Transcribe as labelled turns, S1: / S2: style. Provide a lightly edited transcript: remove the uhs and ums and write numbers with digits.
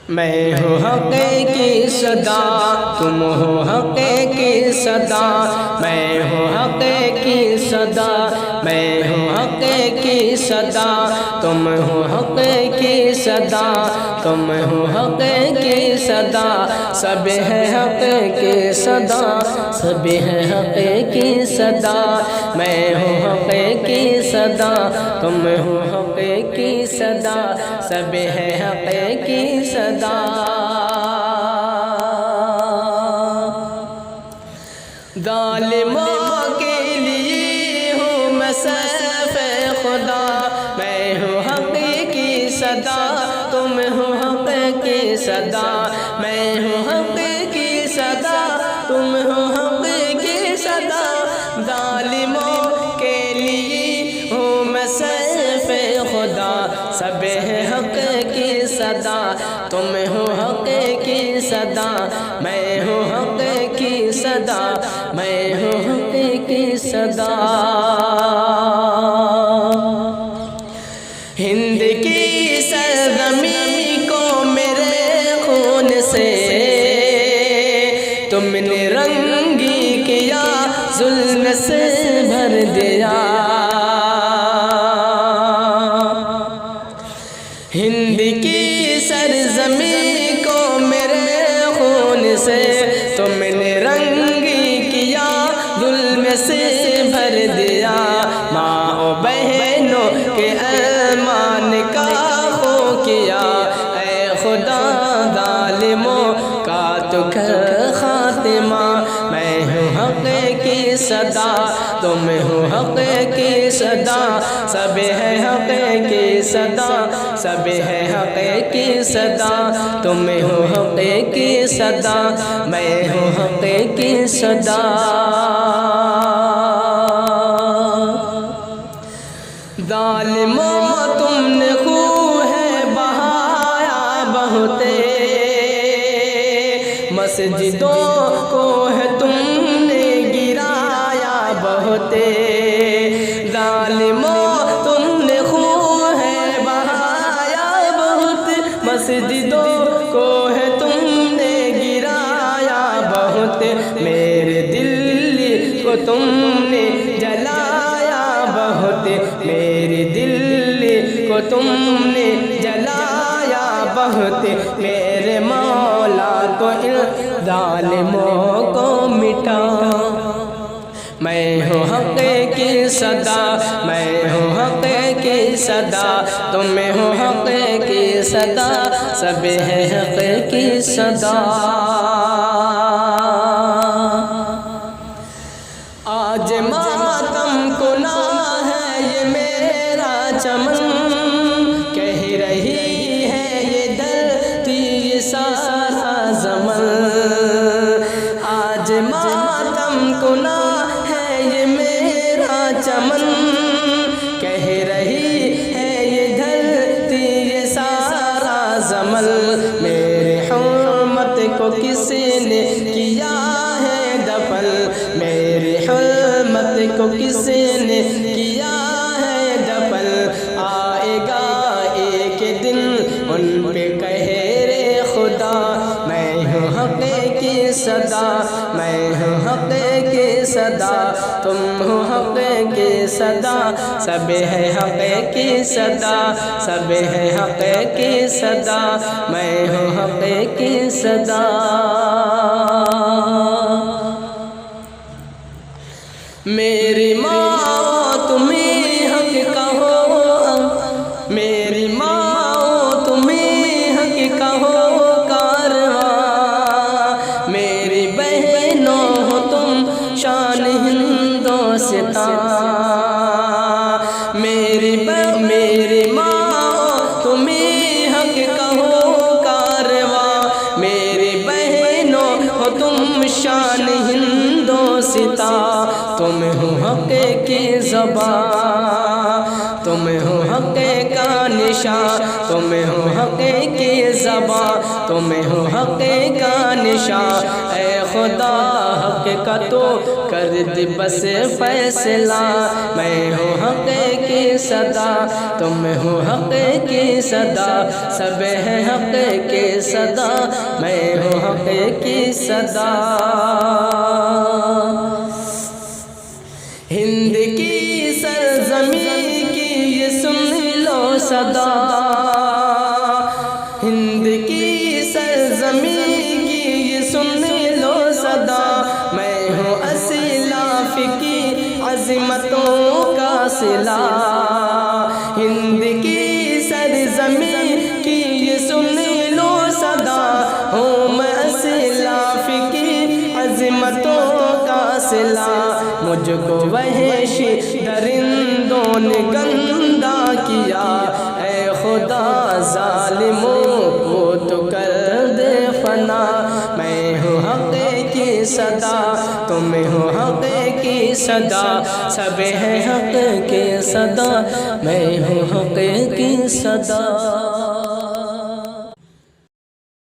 S1: میں ہوں حق کی صدا، تم ہو حق کی صدا، میں ہوں حق کی صدا، میں ہوں حق کی صدا، تم ہو حق کی صدا، تم ہو حق کی صدا، سب ہے حق کی صدا، سب ہے حق کی صدا، میں ہوں حق کی صدا، تم ہو حق کی صدا، سب ہے حق کی صدا۔ ظالموں کے لیے ہوں میں سیف خدا، میں ہوں حق کی صدا، تم ہو حق کی صدا، میں ہوں حق کی صدا، تم ہو حق کی صدا، ظالموں کے لیے ہوں میں سیف خدا، سب ہے حق کی صدا، تم ہو حق کی صدا، میں ہوں حق کی صدا، میں ہوں حق کی صدا۔ ہند کی سرزمین کو میرے خون سے تم نے رنگی کیا، ظلم سے بھر دیا، ہند کی سرزمین کو میرے خون سے تم نے رنگی کیا، ظلم سے بھر دیا، ماں و بہنوں کے ایمان کا خو کیا، اے خدا ظالموں کا تو کر خاتمہ، میں ہوں حق کی صدا، تم ہو حق کی صدا، سب ہے حق کی صدا، سب ہے حق کی صدا، تم ہو حق کی صدا، میں ہوں حق کی صدا۔ ظالموں تم نے خون بہایا بہت، مسجدوں کو ہے تم نے گرایا بہت، ظالموں تم نے خون بہایا بہت، مسجدوں کو ہے تم نے گرایا بہت، میرے دل کو تم نے جلایا بہت، میرے دل کو تم نے جلایا بہت، میرے مولا تو ان ظالموں کو مٹا، میں ہوں حق کی صدا، میں ہوں حق کی صدا، تم ہو حق کی صدا، سب ہے حق کی صدا۔ آج ماتم کنا ہے یہ میرا چمن، کہہ رہی ہے یہ دھرتی یہ سارا زمن، آج ماتم کنا ہے یہ میرا چمن، کہہ رہی ہے یہ دھرتی یہ سارا زمن، میرے حرمت کو کسی نے کیا ہے دفن، میرے حرمت کو کسی نے کیا ہے دفن، آئے گا ایک دن ان پہ قہر خدا، میں ہوں حق کی صدا، میں ہوں حق کی صدا، تم ہو حق کی صدا، سب ہے حق کی صدا، سب ہے حق کی صدا، میں ہوں حق کی صدا۔ میری ماں تمہیں حق کہو، میری ماں تمہیں حق کہو کارواں، میری بہنوں ہو تم شان ہندوستاں، میری ماں تمہیں حق کہو کارواں، میری بہنوں ہو تم شان ہندوستاں، تم ہو حق کی زبان، تم ہو حق کا نشان، تم ہو حق کی زبان، تم ہو حق کا نشان، اے خدا حق کا تو کر دی بس فیصلہ، میں ہوں حق کی صدا، تم ہو حق کی صدا، سب ہیں حق کی صدا، میں ہوں حق کی صدا۔ ہند کی سرزمین کی یہ سن لو صدا، ہند کی سرزمین کی یہ سن لو صدا، میں ہوں اسلاف کی عظمتوں کا صلہ، ہند کی سرزمین کی یہ سن لو صدا، ہوں میں اسلاف کی عظمتوں کا صلہ، مجھ کو وحشی درندوں نے گندا کیا، اے خدا ظالموں کو تو کر دے فنا، میں ہوں حق کی صدا، تم ہو حق کی صدا، سب ہیں حق کی صدا، میں ہوں حق کی صدا۔